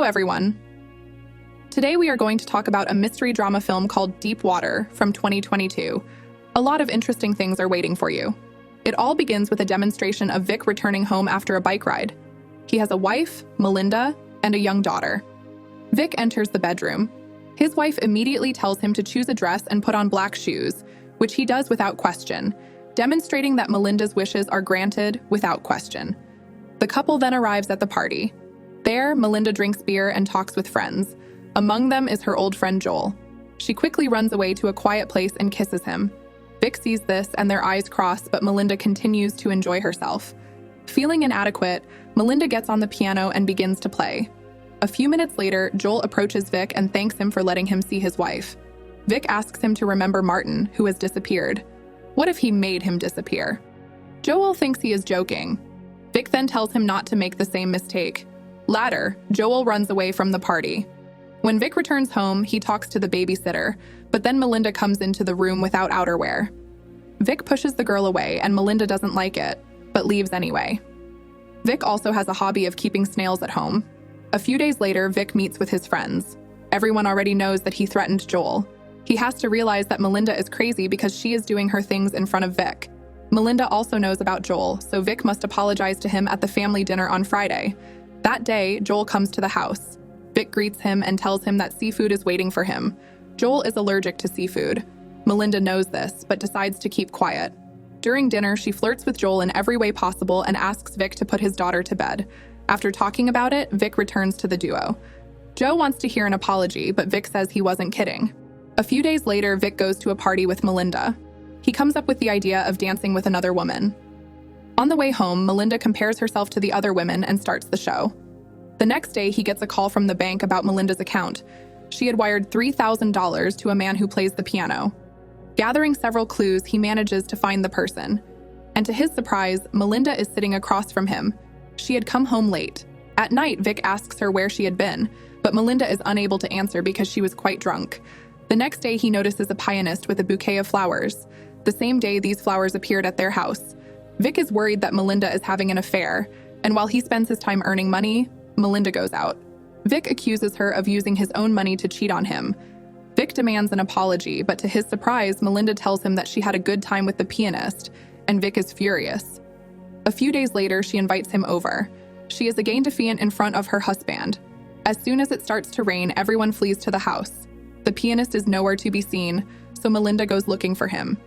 everyone. Today we are going to talk about a mystery drama film called Deep Water from 2022. A lot of interesting things are waiting for you. It all begins with a demonstration of Vic returning home after a bike ride. He has a wife, Melinda, and a young daughter. Vic enters the bedroom. His wife immediately tells him to choose a dress and put on black shoes, which he does without question, demonstrating that Melinda's wishes are granted without question. The couple then arrives at the party. There, Melinda drinks beer and talks with friends. Among them is her old friend Joel. She quickly runs away to a quiet place and kisses him. Vic sees this and their eyes cross, but Melinda continues to enjoy herself. Feeling inadequate, Melinda gets on the piano and begins to play. A few minutes later, Joel approaches Vic and thanks him for letting him see his wife. Vic asks him to remember Martin, who has disappeared. What if he made him disappear? Joel thinks he is joking. Vic then tells him not to make the same mistake. Later, Joel runs away from the party. When Vic returns home, he talks to the babysitter, but then Melinda comes into the room without outerwear. Vic pushes the girl away and Melinda doesn't like it, but leaves anyway. Vic also has a hobby of keeping snails at home. A few days later, Vic meets with his friends. Everyone already knows that he threatened Joel. He has to realize that Melinda is crazy because she is doing her things in front of Vic. Melinda also knows about Joel, so Vic must apologize to him at the family dinner on Friday. That day, Joel comes to the house. Vic greets him and tells him that seafood is waiting for him. Joel is allergic to seafood. Melinda knows this, but decides to keep quiet. During dinner, she flirts with Joel in every way possible and asks Vic to put his daughter to bed. After talking about it, Vic returns to the duo. Joe wants to hear an apology, but Vic says he wasn't kidding. A few days later, Vic goes to a party with Melinda. He comes up with the idea of dancing with another woman. On the way home, Melinda compares herself to the other women and starts the show. The next day, he gets a call from the bank about Melinda's account. She had wired $3,000 to a man who plays the piano. Gathering several clues, he manages to find the person. And to his surprise, Melinda is sitting across from him. She had come home late. At night, Vic asks her where she had been, but Melinda is unable to answer because she was quite drunk. The next day, he notices a pianist with a bouquet of flowers. The same day, these flowers appeared at their house. Vic is worried that Melinda is having an affair, and while he spends his time earning money, Melinda goes out. Vic accuses her of using his own money to cheat on him. Vic demands an apology, but to his surprise, Melinda tells him that she had a good time with the pianist, and Vic is furious. A few days later, she invites him over. She is again defiant in front of her husband. As soon as it starts to rain, everyone flees to the house. The pianist is nowhere to be seen, so Melinda goes looking for him.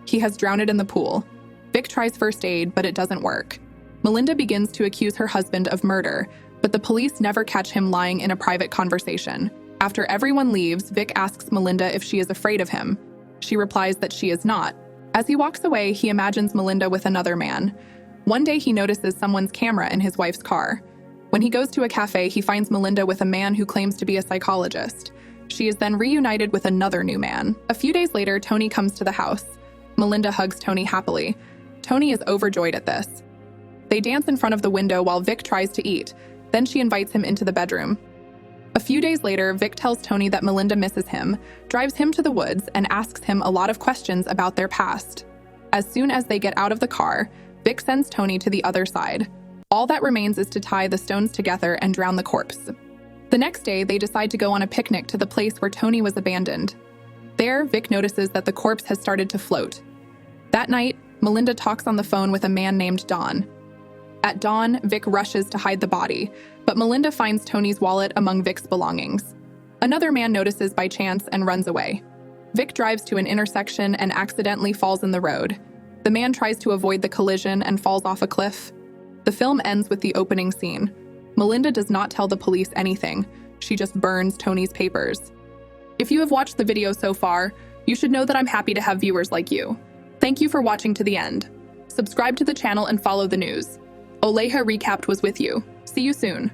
He has drowned in the pool. Vic tries first aid, but it doesn't work. Melinda begins to accuse her husband of murder, but the police never catch him lying in a private conversation. After everyone leaves, Vic asks Melinda if she is afraid of him. She replies that she is not. As he walks away, he imagines Melinda with another man. One day he notices someone's camera in his wife's car. When he goes to a cafe, he finds Melinda with a man who claims to be a psychologist. She is then reunited with another new man. A few days later, Tony comes to the house. Melinda hugs Tony happily. Tony is overjoyed at this. They dance in front of the window while Vic tries to eat. Then she invites him into the bedroom. A few days later, Vic tells Tony that Melinda misses him, drives him to the woods, and asks him a lot of questions about their past. As soon as they get out of the car, Vic sends Tony to the other side. All that remains is to tie the stones together and drown the corpse. The next day, they decide to go on a picnic to the place where Tony was abandoned. There, Vic notices that the corpse has started to float. That night, Melinda talks on the phone with a man named Don. At dawn, Vic rushes to hide the body, but Melinda finds Tony's wallet among Vic's belongings. Another man notices by chance and runs away. Vic drives to an intersection and accidentally falls in the road. The man tries to avoid the collision and falls off a cliff. The film ends with the opening scene. Melinda does not tell the police anything. She just burns Tony's papers. If you have watched the video so far, you should know that I'm happy to have viewers like you. Thank you for watching to the end. Subscribe to the channel and follow the news. OLEJA Recapped was with you. See you soon.